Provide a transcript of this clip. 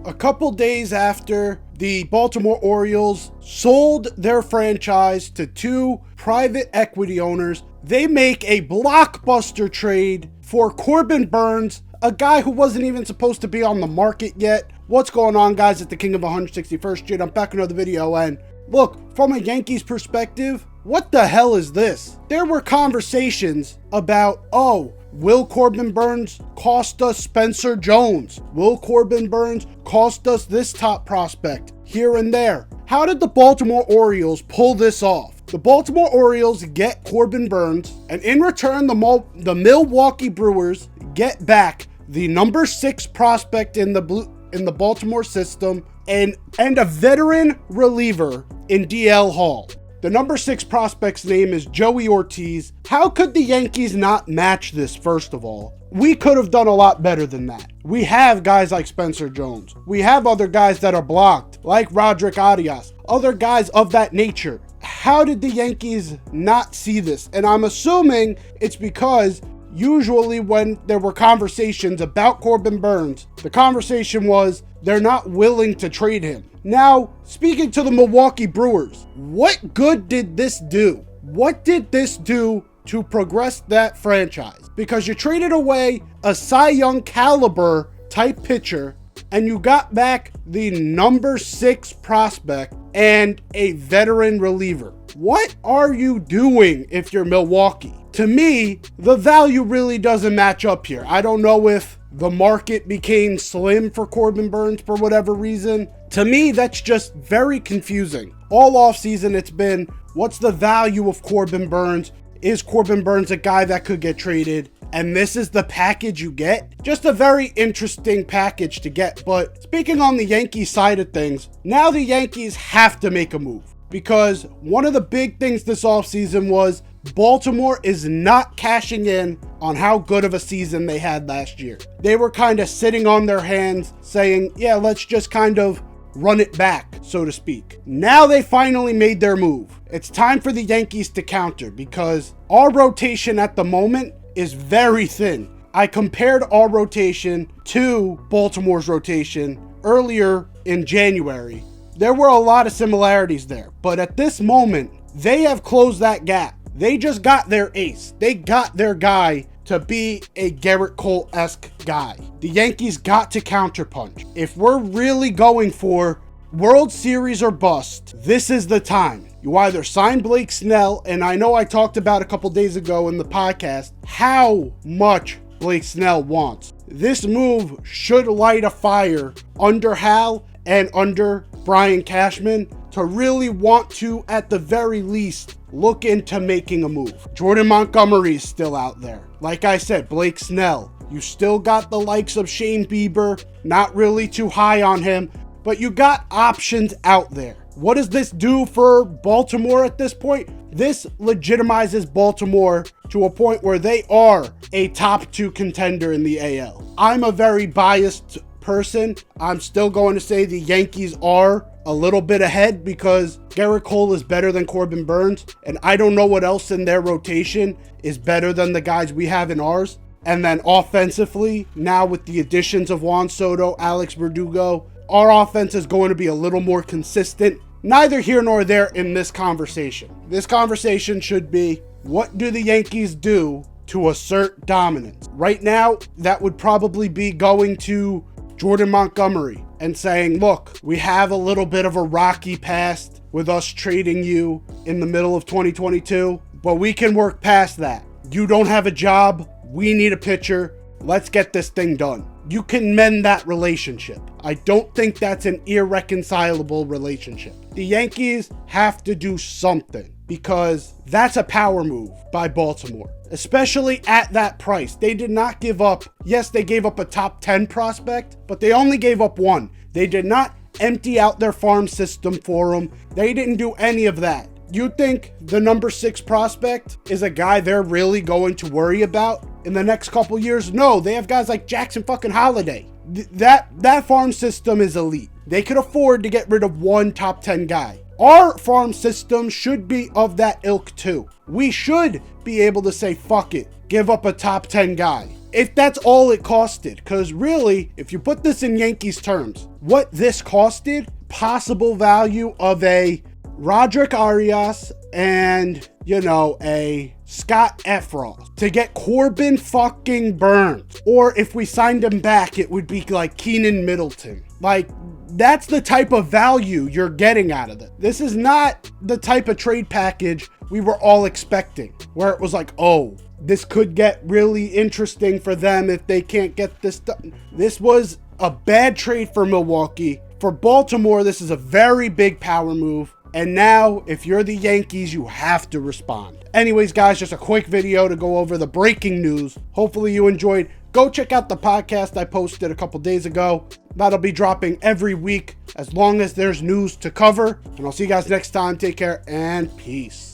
A couple days after the Baltimore Orioles sold their franchise to two private equity owners, they make a blockbuster trade for Corbin Burnes, a guy who wasn't even supposed to be on the market yet. What's going on, guys? It's the King of 161st Street. I'm back with another video, and look, from a Yankees perspective, what the hell is this? There were conversations about, will Corbin Burnes cost us Spencer Jones? Will Corbin Burnes cost us this top prospect here and there? How did the Baltimore Orioles pull this off? The Baltimore Orioles get Corbin Burnes, and in return, the Milwaukee Brewers get back the number 6 prospect in the Baltimore system and a veteran reliever in DL Hall. The number 6 prospect's name is Joey Ortiz. How could the Yankees not match this, first of all? We could have done a lot better than that. We have guys like Spencer Jones. We have other guys that are blocked, like Roderick Arias, other guys of that nature. How did the Yankees not see this? And I'm assuming it's because usually when there were conversations about Corbin Burnes, the conversation was they're not willing to trade him. Now, speaking to the Milwaukee Brewers, what good did this do? What did this do to progress that franchise? Because you traded away a Cy Young caliber type pitcher, and you got back the number 6 prospect and a veteran reliever. What are you doing if you're Milwaukee? To me, the value really doesn't match up here. I don't know if the market became slim for Corbin Burnes for whatever reason. To me, that's just very confusing. All offseason, it's been, what's the value of Corbin Burnes? Is Corbin Burnes a guy that could get traded? And this is the package you get? Just a very interesting package to get. But speaking on the Yankees side of things, now the Yankees have to make a move. Because one of the big things this offseason was Baltimore is not cashing in on how good of a season they had last year. They were kind of sitting on their hands saying, yeah, let's just kind of run it back, so to speak. Now they finally made their move. It's time for the Yankees to counter because our rotation at the moment is very thin. I compared our rotation to Baltimore's rotation earlier in January. There were a lot of similarities there, but at this moment, they have closed that gap. They just got their ace. They got their guy to be a Garrett Cole-esque guy. The Yankees got to counterpunch. If we're really going for World Series or bust, this is the time. You either sign Blake Snell, and I know I talked about a couple days ago in the podcast how much Blake Snell wants. This move should light a fire under Hal and under Brian Cashman to really want to, at the very least, look into making a move. Jordan Montgomery is still out there. Like I said, Blake Snell. You still got the likes of Shane Bieber, not really too high on him, but you got options out there. What does this do for Baltimore at this point? This legitimizes Baltimore to a point where they are a top 2 contender in the AL. I'm a very biased person. I'm still going to say the Yankees are a little bit ahead because Garrett Cole is better than Corbin Burnes, and I don't know what else in their rotation is better than the guys we have in ours. And then offensively, now with the additions of Juan Soto, Alex Verdugo, our offense is going to be a little more consistent. Neither here nor there in this conversation. This conversation should be, what do the Yankees do to assert dominance? Right now, that would probably be going to Jordan Montgomery and saying, look, we have a little bit of a rocky past with us trading you in the middle of 2022, but we can work past that. You don't have a job. We need a pitcher. Let's get this thing done. You can mend that relationship. I don't think that's an irreconcilable relationship. The Yankees have to do something because that's a power move by Baltimore, especially at that price. They did not give up. Yes, they gave up a top 10 prospect, but they only gave up one. They did not empty out their farm system for him. They didn't do any of that. You think the number 6 prospect is a guy they're really going to worry about in the next couple years? No, they have guys like Jackson fucking Holiday. That farm system is elite. They could afford to get rid of one top 10 guy. Our farm system should be of that ilk too. We should be able to say, fuck it, give up a top 10 guy. if that's all it costed. Because really, if you put this in Yankees terms, what this costed, possible value of a Roderick Arias and, a Scott Efron to get Corbin fucking Burns. Or if we signed him back, it would be like Keenan Middleton. Like, that's the type of value you're getting out of it. This is not the type of trade package we were all expecting, where it was like, oh, this could get really interesting for them if they can't get this done. This was a bad trade for Milwaukee. For Baltimore, this is a very big power move. And now, if you're the Yankees, you have to respond. Anyways, guys, just a quick video to go over the breaking news. Hopefully you enjoyed. Go check out the podcast I posted a couple days ago. That'll be dropping every week as long as there's news to cover. And I'll see you guys next time. Take care and peace.